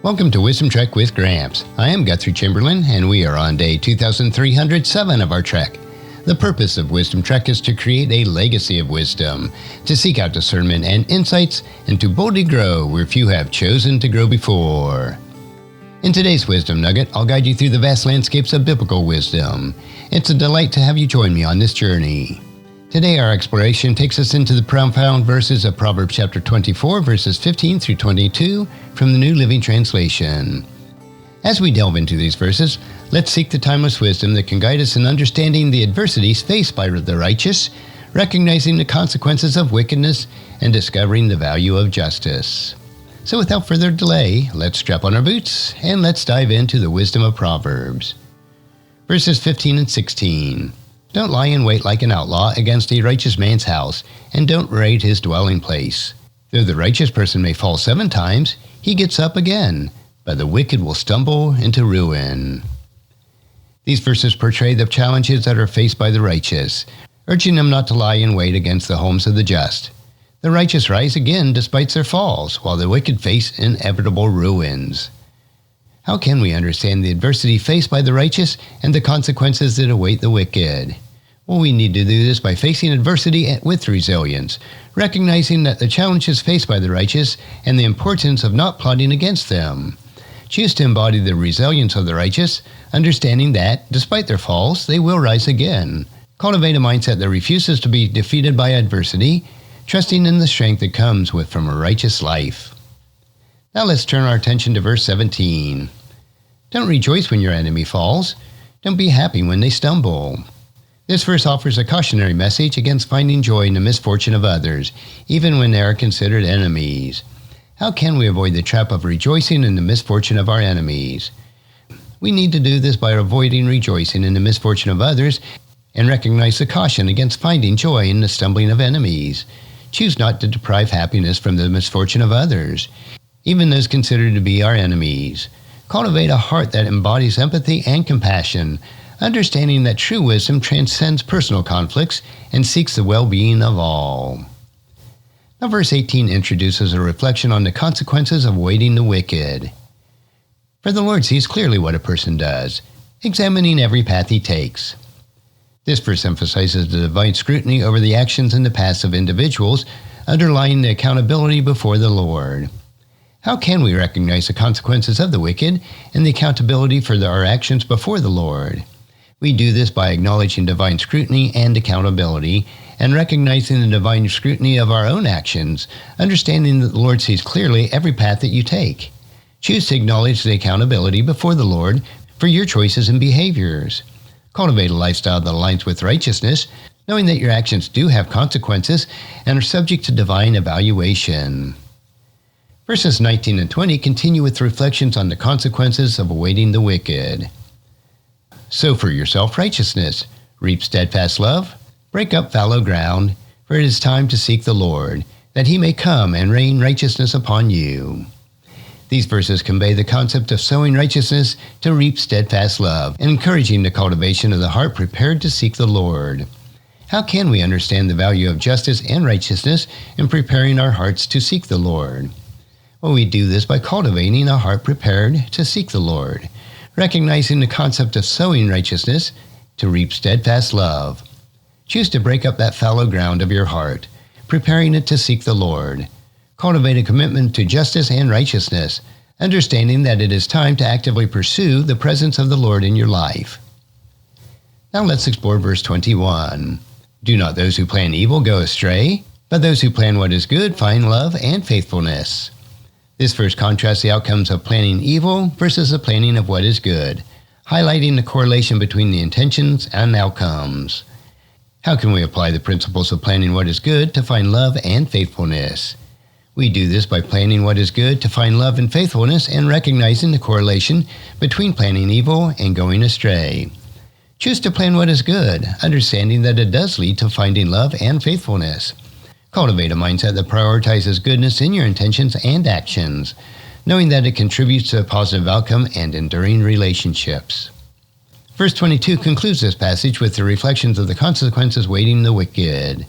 Welcome to Wisdom Trek with Gramps. I am Guthrie Chamberlain, and we are on day 2307 of our trek. The purpose of Wisdom Trek is to create a legacy of wisdom, to seek out discernment and insights, and to boldly grow where few have chosen to grow before. In today's Wisdom Nugget, I'll guide you through the vast landscapes of biblical wisdom. It's a delight to have you join me on this journey. Today, our exploration takes us into the profound verses of Proverbs chapter 24, verses 15 through 22 from the New Living Translation. As we delve into these verses, let's seek the timeless wisdom that can guide us in understanding the adversities faced by the righteous, recognizing the consequences of wickedness, and discovering the value of justice. So without further delay, let's strap on our boots and let's dive into the wisdom of Proverbs. Verses 15 and 16. Don't lie in wait like an outlaw against a righteous man's house, and don't raid his dwelling place. Though the righteous person may fall 7 times, he gets up again, but the wicked will stumble into ruin. These verses portray the challenges that are faced by the righteous, urging them not to lie in wait against the homes of the just. The righteous rise again despite their falls, while the wicked face inevitable ruins. How can we understand the adversity faced by the righteous and the consequences that await the wicked? Well, we need to do this by facing adversity with resilience, recognizing that the challenges faced by the righteous and the importance of not plotting against them. Choose to embody the resilience of the righteous, understanding that, despite their falls, they will rise again. Cultivate a mindset that refuses to be defeated by adversity, trusting in the strength that comes from a righteous life. Now let's turn our attention to verse 17. Don't rejoice when your enemy falls. Don't be happy when they stumble. This verse offers a cautionary message against finding joy in the misfortune of others, even when they are considered enemies. How can we avoid the trap of rejoicing in the misfortune of our enemies? We need to do this by avoiding rejoicing in the misfortune of others and recognize the caution against finding joy in the stumbling of enemies. Choose not to deprive happiness from the misfortune of others, even those considered to be our enemies. Cultivate a heart that embodies empathy and compassion, understanding that true wisdom transcends personal conflicts and seeks the well-being of all. Now, verse 18 introduces a reflection on the consequences of awaiting the wicked. For the Lord sees clearly what a person does, examining every path he takes. This verse emphasizes the divine scrutiny over the actions and the paths of individuals, underlying the accountability before the Lord. How can we recognize the consequences of the wicked and the accountability for our actions before the Lord? We do this by acknowledging divine scrutiny and accountability, and recognizing the divine scrutiny of our own actions, understanding that the Lord sees clearly every path that you take. Choose to acknowledge the accountability before the Lord for your choices and behaviors. Cultivate a lifestyle that aligns with righteousness, knowing that your actions do have consequences and are subject to divine evaluation. Verses 19 and 20 continue with reflections on the consequences of awaiting the wicked. Sow for yourself righteousness, reap steadfast love, break up fallow ground, for it is time to seek the Lord, that he may come and rain righteousness upon you. These verses convey the concept of sowing righteousness to reap steadfast love, and encouraging the cultivation of the heart prepared to seek the Lord. How can we understand the value of justice and righteousness in preparing our hearts to seek the Lord? Well, we do this by cultivating a heart prepared to seek the Lord, recognizing the concept of sowing righteousness to reap steadfast love. Choose to break up that fallow ground of your heart, preparing it to seek the Lord. Cultivate a commitment to justice and righteousness, understanding that it is time to actively pursue the presence of the Lord in your life. Now let's explore verse 21. Do not those who plan evil go astray, but those who plan what is good find love and faithfulness. This verse contrasts the outcomes of planning evil versus the planning of what is good, highlighting the correlation between the intentions and outcomes. How can we apply the principles of planning what is good to find love and faithfulness? We do this by planning what is good to find love and faithfulness and recognizing the correlation between planning evil and going astray. Choose to plan what is good, understanding that it does lead to finding love and faithfulness. Cultivate a mindset that prioritizes goodness in your intentions and actions, knowing that it contributes to a positive outcome and enduring relationships. Verse 22 concludes this passage with the reflections of the consequences waiting the wicked.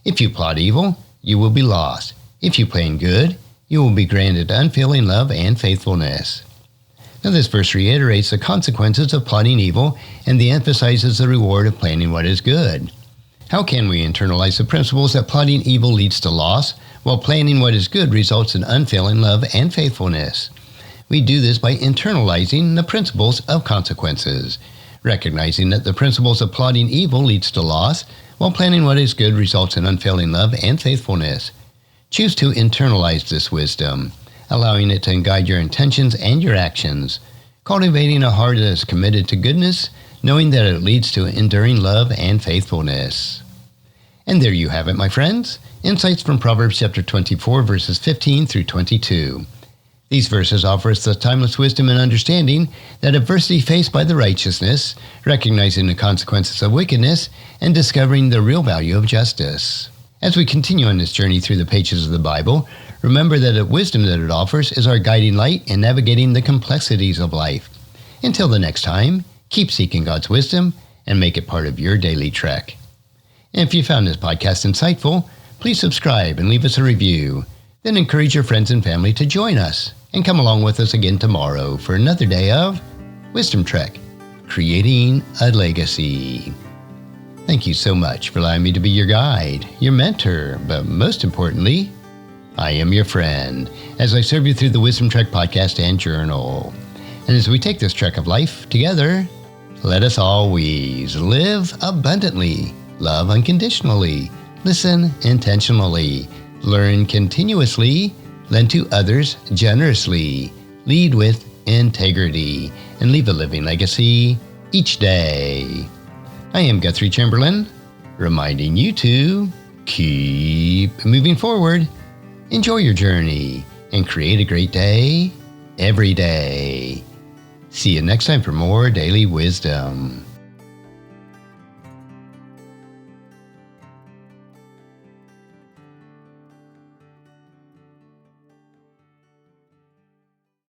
If you plot evil, you will be lost. If you plan good, You will be granted unfailing love and faithfulness. Now this verse reiterates the consequences of plotting evil and emphasizes the reward of planning what is good. How can we internalize the principles that plotting evil leads to loss, while planning what is good results in unfailing love and faithfulness? We do this by internalizing the principles of consequences, recognizing that the principles of plotting evil leads to loss, while planning what is good results in unfailing love and faithfulness. Choose to internalize this wisdom, allowing it to guide your intentions and your actions, cultivating a heart that is committed to goodness, knowing that it leads to enduring love and faithfulness. And there you have it, my friends. Insights from Proverbs chapter 24, verses 15 through 22. These verses offer us the timeless wisdom and understanding that adversity faced by the righteousness, recognizing the consequences of wickedness, and discovering the real value of justice. As we continue on this journey through the pages of the Bible, remember that the wisdom that it offers is our guiding light in navigating the complexities of life. Until the next time, keep seeking God's wisdom and make it part of your daily trek. And if you found this podcast insightful, please subscribe and leave us a review. Then encourage your friends and family to join us and come along with us again tomorrow for another day of Wisdom Trek, creating a legacy. Thank you so much for allowing me to be your guide, your mentor, but most importantly, I am your friend as I serve you through the Wisdom Trek podcast and journal. And as we take this trek of life together, let us always live abundantly, love unconditionally, listen intentionally, learn continuously, lend to others generously, lead with integrity, and leave a living legacy each day. I am Guthrie Chamberlain, reminding you to keep moving forward, enjoy your journey, and create a great day every day. See you next time for more Daily Wisdom.